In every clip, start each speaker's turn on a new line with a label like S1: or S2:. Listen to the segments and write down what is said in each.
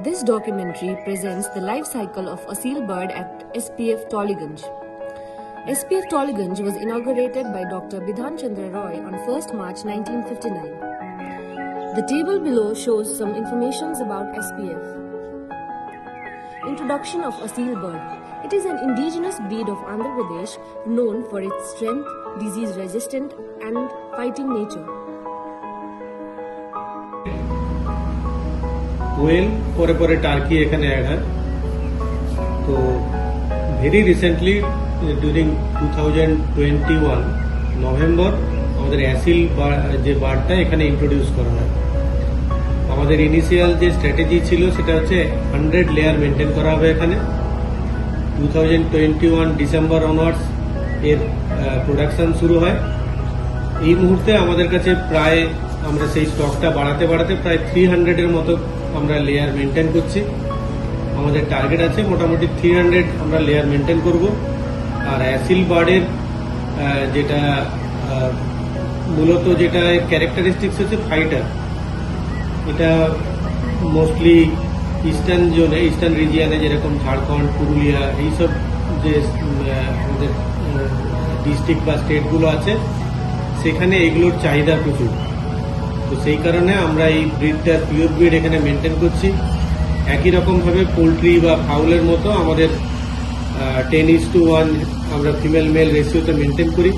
S1: This documentary presents the life cycle of a seal bird at SPF Toliganj. SPF Toliganj was inaugurated by Dr. Bidhan Chandra Roy on 1st March 1959. The table below shows some information about SPF. Introduction of a seal bird. It is an indigenous breed of Andhra Pradesh known for its strength, disease resistant and fighting nature.
S2: Well পরে পরে turkey এখানে add হয়। তো very recently during 2021 November আমাদের অ্যাসিল যে বার্ডটা এখানে introduce করা হয়। আমাদের ইনিশিয়াল যে স্ট্র্যাটেজি ছিল সেটা হচ্ছে 100 লেয়ার মেনটেন করা হবে এখানে। 2021 ডিসেম্বর অনওয়ার্ডস এর প্রোডাকশন শুরু হয়। এই মুহূর্তে আমাদের কাছে প্রায় আমরা সেই স্টকটা বাড়াতে বাড়াতে প্রায় 300 এর মতো আমরা লেয়ার মেনটেন করছি। আমাদের টার্গেট আছে মোটামুটি 300 আমরা লেয়ার মেনটেন করব। আর অ্যাসিল বার্ডের যেটা মূলত যেটা ক্যারেক্টারিস্টিক্স হচ্ছে ফাইটার, এটা মোস্টলি ইস্টার্ন জোনে, ইস্টার্ন রিজিয়নে যেরকম ঝাড়খণ্ড, পুরুলিয়া এইসব যে আমাদের ডিস্ট্রিক্ট বা স্টেটগুলো আছে সেখানে এগুলোর চাহিদা প্রচুর। তো সেই কারণে আমরা এই ব্রিডটা পিওর ব্রিড এখানে মেনটেন করছি। একই রকমভাবে পোলট্রি বা ফাউলের মতো আমাদের 10:1 আমরা ফিমেল মেল রেশিওতে মেনটেন করি।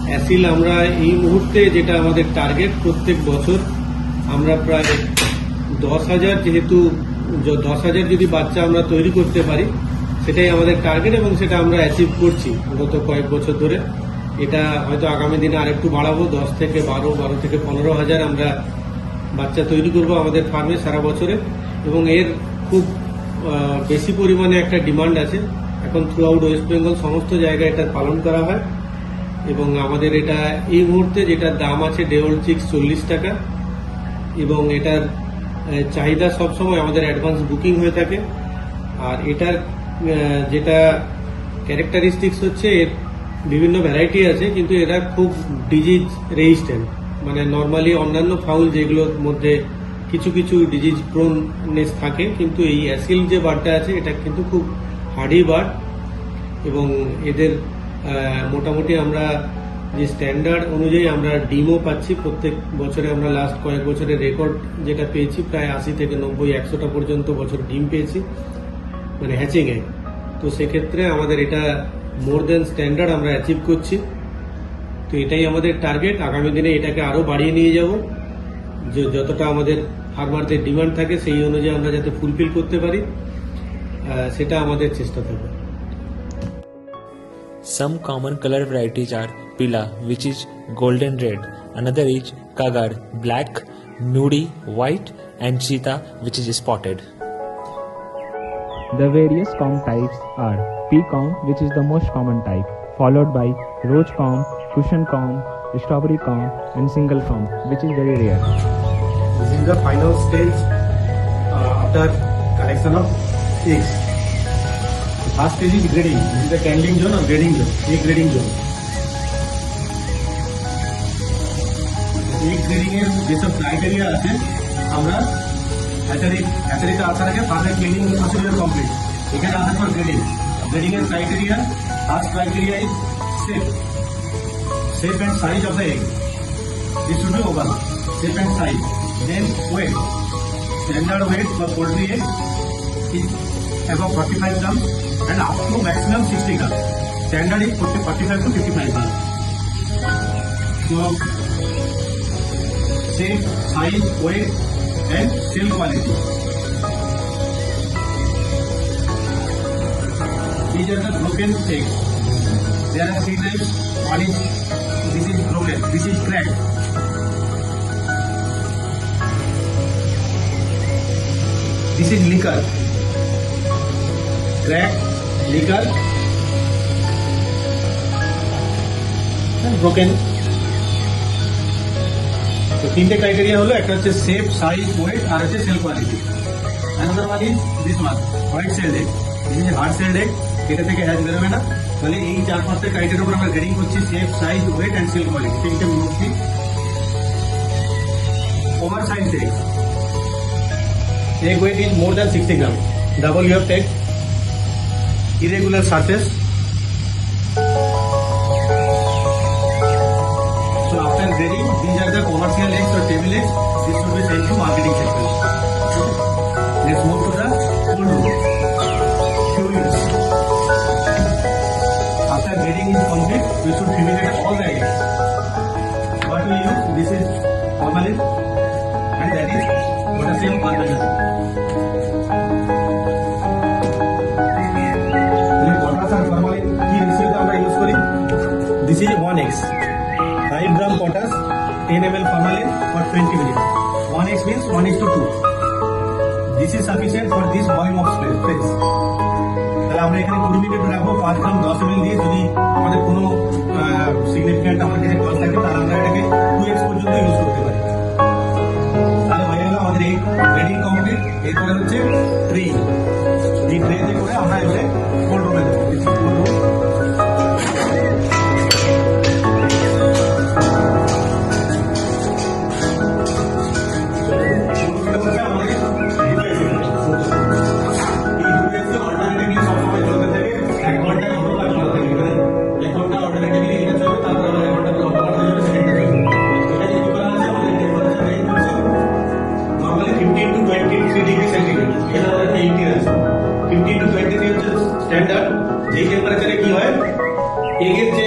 S2: অ্যাসিল আমরা এই মুহূর্তে যেটা আমাদের টার্গেট, প্রত্যেক বছর আমরা প্রায় 10,000, যেহেতু 10,000 যদি বাচ্চা আমরা তৈরি করতে পারি সেটাই আমাদের টার্গেট এবং সেটা আমরা অ্যাচিভ করছি গত কয়েক বছর ধরে। এটা হয়তো আগামী দিনে আরেকটু বাড়াবো, 10 থেকে 12 থেকে 15,000 আমরা বাচ্চা তৈরি করব আমাদের ফার্মে সারা বছরে। এবং এর খুব বেশি পরিমাণে একটা ডিমান্ড আছে। এখন থ্রু আউট ওয়েস্ট বেঙ্গল সমস্ত জায়গায় এটা পালন করা হয় এবং আমাদের এটা এই মুহূর্তে যেটার দাম আছে ডে ওল্ড চিক্স 40 টাকা এবং এটার চাহিদা সবসময় আমাদের অ্যাডভান্স বুকিং হয়ে থাকে। আর এটার যেটা ক্যারেক্টারিস্টিক্স হচ্ছে এর বিভিন্ন ভ্যারাইটি আছে কিন্তু এরা খুব ডিজিজ রেজিস্ট্যান্ট, মানে নর্মালি অন্যান্য ফাউল যেগুলোর মধ্যে কিছু কিছু ডিজিজ প্রোননেস থাকে, কিন্তু এই অ্যাসিল যে বার্ডটা আছে এটা কিন্তু খুব হার্ডি বার্ড এবং এদের মোটামুটি আমরা যে স্ট্যান্ডার্ড অনুযায়ী আমরা ডিমও পাচ্ছি প্রত্যেক বছরে। আমরা লাস্ট কয়েক বছরের রেকর্ড যেটা পেয়েছি প্রায় 80 থেকে 90, 100টা পর্যন্ত বছর ডিম পেয়েছি, মানে হ্যাচিং এ। তো সেক্ষেত্রে আমাদের এটা মোর দেন স্ট্যান্ডার্ড আমরা অ্যাচিভ করছি। তো এটাই আমাদের টার্গেট। আগামী দিনে এটাকে আরো বাড়িয়ে নিয়ে যাব, যে যতটা আমাদের ফার্মারদের ডিমান্ড থাকে সেই অনুযায়ী আমরা যাতে ফুলফিল করতে পারি সেটা আমাদের চেষ্টা থাকবে।
S3: Some common color varieties are Pila, which is golden red. Another is Kagar, black, Nudi, white, and Cheetah, which is spotted.
S4: The various comb types are P-comb, which is the most common type, followed by roach comb, cushion comb, strawberry comb, and single comb, which is very rare.
S2: This is the final stage after collection of eggs. The first stage is grading. This is the candling zone or grading zone, egg grading zone. Egg grading এর যেসব criteria আছে আমরা হ্যাচারিতে আসার আগে ফার্মে cleaning procedure complete. এখানে আসার পর গ্রেডিং এর criteria, first criteria is shape and size of the egg. This should be oval, shape and size. Then weight. Standard weight for poultry egg is above 45 grams and up to maximum 60 grams. Standard is 45 to 55 grams. So shape, size, weight and cell quality. These are the broken eggs. There are 3 types. One is, this is broken, this is cracked. This is liquor. Cracked, liquor and broken. তো 3টে criteria হলো, একটা হচ্ছে shape, size, weight আর হচ্ছে shell quality. Another one is this one, white shelled egg. This is hard shelled egg, এটা থেকে hatch বেরোবে না। তাহলে এই 4-5টা ক্রাইটেরিয়ার উপর আমরা গ্রেডিং করছি, shape, size, weight and shell quality. তিনটে mostly over size egg. egg weight is more than 60 grams. Double you have take. Irregular surface. So after grading, these are the commercial eggs or table eggs. This should be sent to marketing section. Let's move to the cold room. Fumigate. After grading is complete, we should fumigate all the eggs. What we use? This is formalin and that is potassium carbonate. This is 1x. 5 gram potash, 10 ml formalin for 20 minutes. 1x means 1:2. This is sufficient for this volume of space. তাহলে আমরা এখানে 20 minute রাখবো 5 গ্রাম 10 ml দিয়ে যদি আমাদের কোনো significant আমাদের কাছে কল থাকে তাহলে আমরা এটাকে 2x পর্যন্ত ইউজ করতে পারি। তাহলে হয়ে গেল আমাদের এই গ্রেডিং কমপ্লিট। এরপরে হচ্ছে ট্রে। এই ট্রেতে করে আমরা এবারে কোল্ড রুমে দেবো। কোল্ড রুম স্ট্যান্ডার্ড যে টেম্পারেচারে কি হয় এগের যে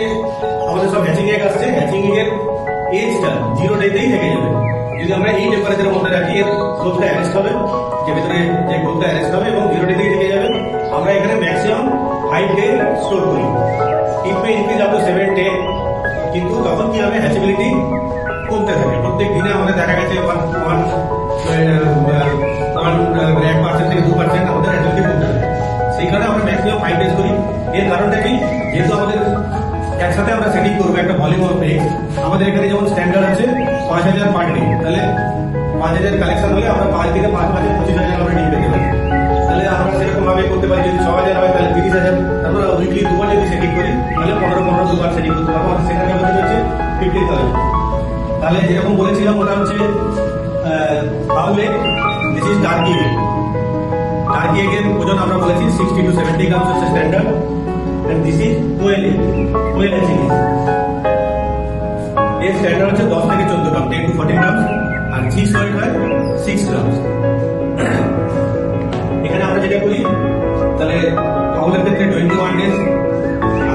S2: আমাদের সব হ্যাচিং এগ আসছে হ্যাচিং এগের এজটা 0 ডেতেই থেকে যাবে। যদি আমরা এই টেম্পারেচারের মধ্যে রাখি এর গ্রোথটা অ্যারেস্ট হবে, যে ভিতরে যে গ্রোথটা অ্যারেস্ট হবে এবং 0 ডেতেই থেকে যাবে। আমরা এখানে ম্যাক্সিমাম 5 ডে স্টোর করি। It may increase up to 7 day, কিন্তু তখন কি হবে হ্যাচিবিলিটি কমতে থাকে। প্রত্যেক দিনে আমাদের দেখা গেছে 1% থেকে 2% আমাদের হ্যাচিবিলিটি কমতে থাকে। সেই কারণে আমরা ম্যাক্সিমাম 5 ডেজ করি। এর কারণটা কি, যেহেতু আমাদের একসাথে আমরা সেটিং করবো একটা ভলিউম অফ এগ, আমাদের এখানে যেমন স্ট্যান্ডার্ড আছে 5000 পার ডে, তাহলে 5000 কালেকশন হলে আমরা 5 থেকে 5 মাসে 25,000 আমরা ডিল পেতে পারি। তাহলে আমরা সেরকম ভাবে করতে পারি। যদি 6000 হয় তাহলে 30,000। তারপর উইকলি 2 বার যদি সেটিং করি তাহলে 15 2 সেটিং করতে পারবো। আমাদের সেখানে হচ্ছে 15,000। তাহলে যেরকম বলেছিলাম ওটা হচ্ছে fowl egg, this is turkey egg. Turkey এগের ওজন আমরা বলেছি 60 to 70 গ্রাম হচ্ছে standard. And this is quail egg, quail hatching egg. এর স্ট্যান্ডার্ড হচ্ছে 10 থেকে 14 গ্রাম, 10 to 14 গ্রাম। আর চিজ ওয়েট হয় 6 গ্রাম। এখানে আমরা যেটা করি তাহলে ফাউলের ক্ষেত্রে 21 ডেজ,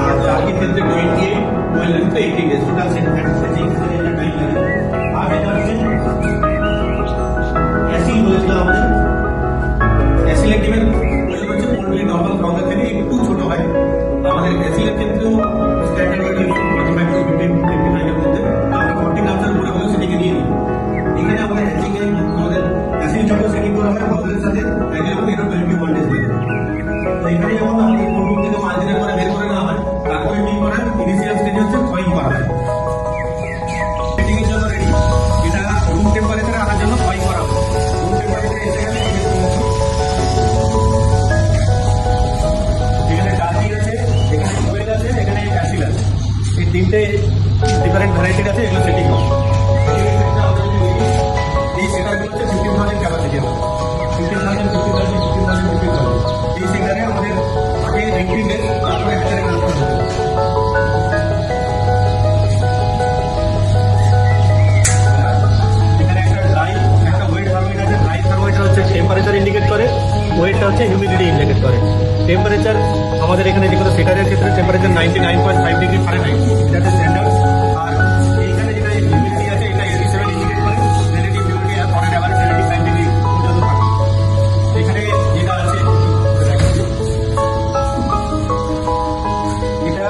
S2: আর টার্কির ক্ষেত্রে 28, কোয়েলের ক্ষেত্রে 18 ডেজ। টোটাল হ্যাচিং টাইম লাগে। আর এটা হচ্ছে অ্যাসিল বলেছিলাম আমাদের। অ্যাসিলের ডিমের ওজন হচ্ছে পোল্ট্রি নর্মাল ফাউলের থেকে একটু ছোট হয়। আমাদের অ্যাসিলের ক্ষেত্রেও স্ট্যান্ডার্ড ওয়েট 45 to 55 এর মধ্যে। আমরা 40 গ্রামের উপরে হলেও সেটিকে নিয়ে নিই। এখানে আমাদের হ্যাচিং এর আমাদের অ্যাসিল যখন সেটিং করা হয় ফাউলের সাথে এগুলো 21 ডেজ লাগে। তো এখানে যখন আমাদের কোল্ড রুম থেকে মাল দিনের পরে বের করে নেওয়া হয়, তারপরে কি করা হয়, ইনিশিয়াল স্টেজে হচ্ছে থ্রয়িং করা হয়। সেটিং এর জন্য রেডি। এটা রুম টেম্পারেচারে আনার জন্য থ্রয়িং করা হয়। রুম টেম্পারেচারে এসে গেলে এখানে টার্কি আছে, এখানে কোয়েল আছে, এখানে অ্যাসিল আছে। এই তিনটে ডিফারেন্ট ভ্যারাইটির আছে, এগুলো সেটিং হবে। এই সেটারগুলো হচ্ছে 15,000 ক্যাপাসিটি হবে। 15,000, 50,000, 15,000, 50,000। এই সেটারে আমাদের আগে এন্ট্রি ডেট, তারপরে হ্যাচারে ট্রান্সফার হবে। এখানে একটা ড্রাই, একটা ওয়েট থার্মোমিটার আছে। ড্রাই থার্মোমিটার হচ্ছে টেম্পারেচার ইন্ডিকেট করে, ওয়েটটা হচ্ছে হিউমিডিটি ইন্ডিকেট করে। টেম্পারেচার আমাদের এখানে যে কোনো সেটারের ক্ষেত্রে টেম্পারেচার 99.5 ডিগ্রি ফারেনহাইট, এটা হচ্ছে স্ট্যান্ডার্ড। আর এইখানে যেটা হিউমিডিটি আছে এটা 87 ইন্ডিকেট করে। রিলেটিভ হিউমিডিটি আর ফরেন অ্যাভারেজ 75 ডিগ্রি পর্যন্ত থাকে। এখানে যেটা আছে এটা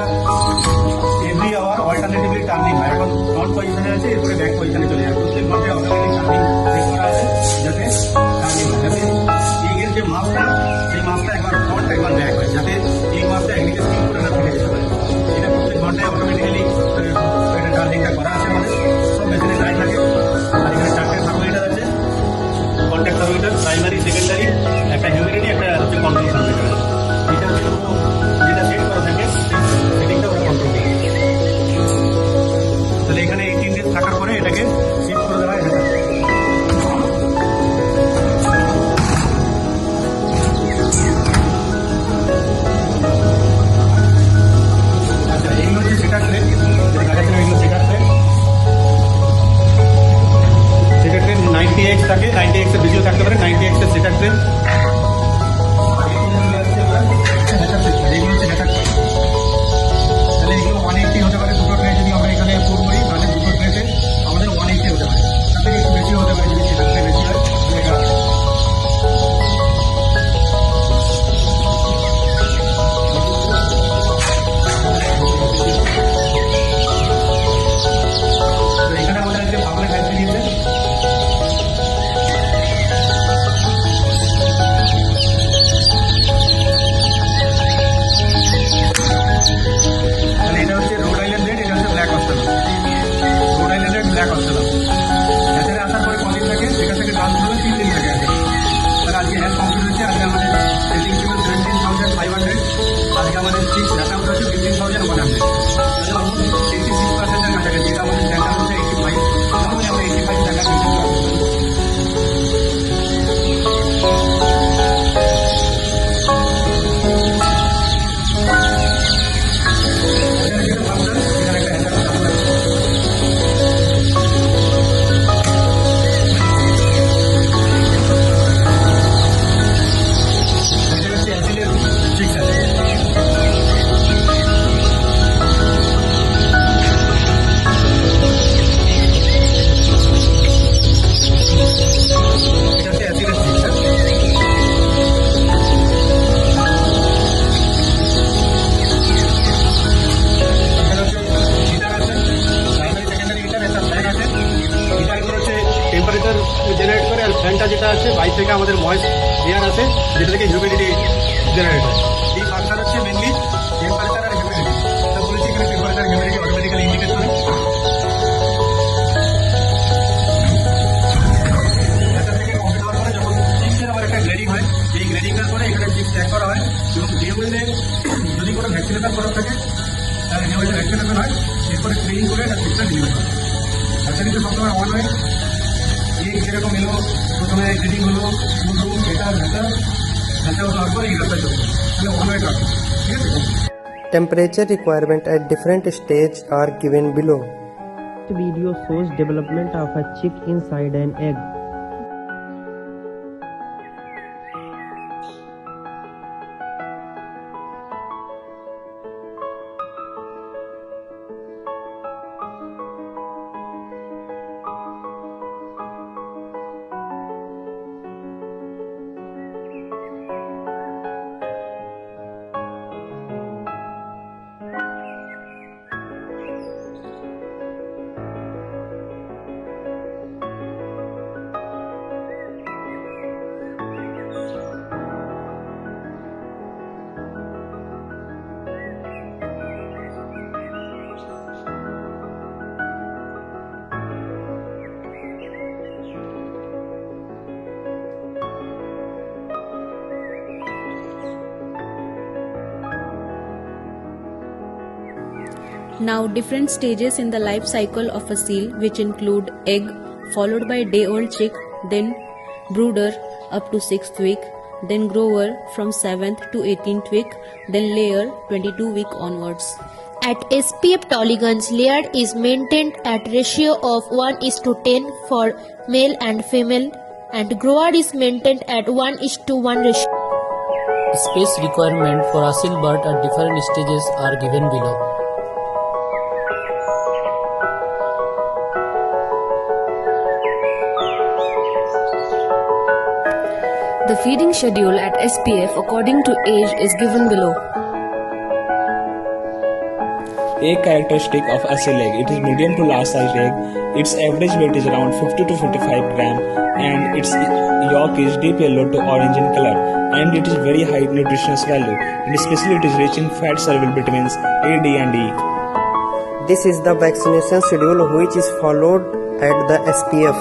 S2: এভরি আওয়ার অল্টারনেটিভলি টার্নিং হয়। এখন ফ্রন্ট পজিশনে আছে, এরপরে ব্যাক পজিশনে চলে যায়। প্রত্যেক ঘন্টায় অল্টারনেটিভ টার্নিং সেট করা আছে যাতে টার্নিং হয়, যাতে এগের যে মাপটা সেই মাপটা একবার ফ্রন্ট একবার ব্যাক হয়, যাতে এই মাপটা একদিকে স্কিপ করে না ফেলে যেতে পারে। এটা প্রত্যেক ঘন্টায় অটোমেটিক্যালি টার্নিংটা করা আছে আমাদের। সব মেশিনে ড্রাই থাকে। আর এখানে 4টে থার্মোমিটার আছে, কন্ট্যাক্ট থার্মোমিটার, প্রাইমারি, সেকেন্ডারি, একটা হিউমিডিটি, একটা হচ্ছে কন্ট্রোল থার্মোমিটার। এটা হচ্ছে যেটা সেট করা থাকে সেটিংটা ওরা কন্ট্রোল করে। তাহলে এখানে 18 ডেজ থাকার পরে এটাকে শিফট করে দেওয়া হয়। 90x এর বেশিও থাকতে পারে। 90x এর সেটার ট্রেন, তাহলে এগুলো 180 হতে পারে। দুটো ট্রে যদি আমরা এখানে পুর করি তাহলে দুটো ট্রেতে আমাদের 180 হতে পারে, তার থেকে একটু বেশি হতে পারে যদি সেটার ট্রে বেশি হয়। এখানে আমাদের আজকে ভাবনা খাইতে দিয়েছে। তাহলে এটা হচ্ছে রোড আইল্যান্ড রেড, এটা হচ্ছে black Australorp. Rhode Island Red, black Australorp. হ্যাচারে আসার পরে কদিন থাকে, সেখান থেকে ট্রান্সফার হলে 3 দিন থাকে। তাহলে আজকে হ্যাচ কমপ্লিট হচ্ছে। আজকে আমাদের রেটিং ছিল 17,500, আজকে আমাদের ফিক্স রেট হচ্ছে 15,100। তাহলে অলমোস্ট 86% এর কাছাকাছি। এটা আমাদের স্ট্যান্ডার্ড হচ্ছে 85, তাহলে আমরা 85 টাকা দিতে পারবো। টেম্পারেচার জেনারেট করে, আর ফ্যানটা যেটা আছে বাইরে থেকে আমাদের ময়েস্ট এয়ার আছে যেটা থেকে হিউমিডিটি জেনারেট হয়। এই ফাংশন হচ্ছে মেনলি টেম্পারেচার আর হিউমিডিটি। তো বলেছি এখানে টেম্পারেচার হিউমিডিটি অটোমেটিক্যালি ইন্ডিকেট করে। এটা থেকে কমপ্লিট হওয়ার পরে যখন চিপসের আবার একটা গ্রেডিং হয়, এই গ্রেডিংটার পরে এখানে চিপস ট্যাগ করা হয় এবং ডিওএলএ যদি কোনো ভ্যাকসিনেশন করা থাকে তাহলে ডিওএলএ ভ্যাকসিনেশন হয়, এরপরে ক্লিন করে এটা চিপসটা ডিলিভার হয়। ভ্যাকসিনেশন সবসময় অন হয়। এই যেরকম এলো প্রথমে গ্রেডিং হলো এটা হওয়ার পরে এই রাস্তা চলবে, তাহলে অন হয়ে থাকে। ঠিক আছে।
S5: Temperature requirement at different stages are given below.
S6: This video shows development of a chick inside an egg.
S7: Now, different stages in the life cycle of a seal, which include egg, followed by day-old chick, then brooder up to 6th week, then grower from 7th to 18th week, then layer 22 week onwards.
S8: At SPF Tolleygunge, layer is maintained at ratio of 1:10 for male and female, and grower is maintained at 1:1 ratio.
S9: Space requirement for a seal bird at different stages are given below.
S1: The feeding schedule at SPF according to age is given below.
S3: Egg characteristic of Asil egg. It is medium to large sized egg. Its average weight is around 50 to 55 gram and its yolk is deep yellow to orange in color and it is very high nutritional value and especially it is rich in fat soluble vitamins A, D and E.
S5: This is the vaccination schedule which is followed at the SPF.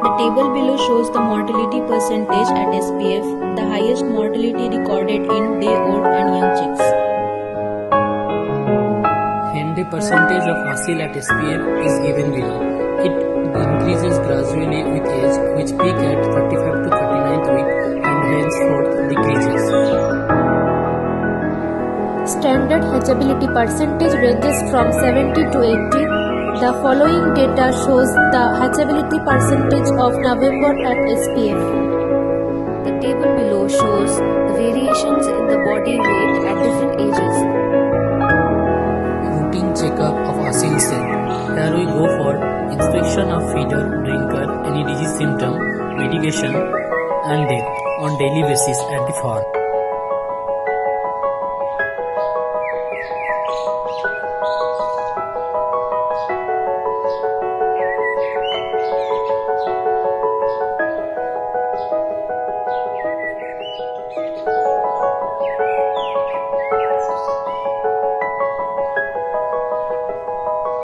S7: The table below shows the mortality percentage at SPF, the highest mortality recorded in day-old and young chicks.
S9: And the percentage of asil at SPF is given below. It increases gradually with age, which peak at 35 to 39th week and henceforth decreases.
S8: Standard hatchability percentage ranges from 70 to 80. The following data shows the hatchability percentage of November at SPF.
S1: The table below shows the variations in the body weight at different ages.
S9: Routine checkup of Asil cell. Here we go for inspection of feeder, drinker, any disease symptom, medication and death on daily basis at the farm.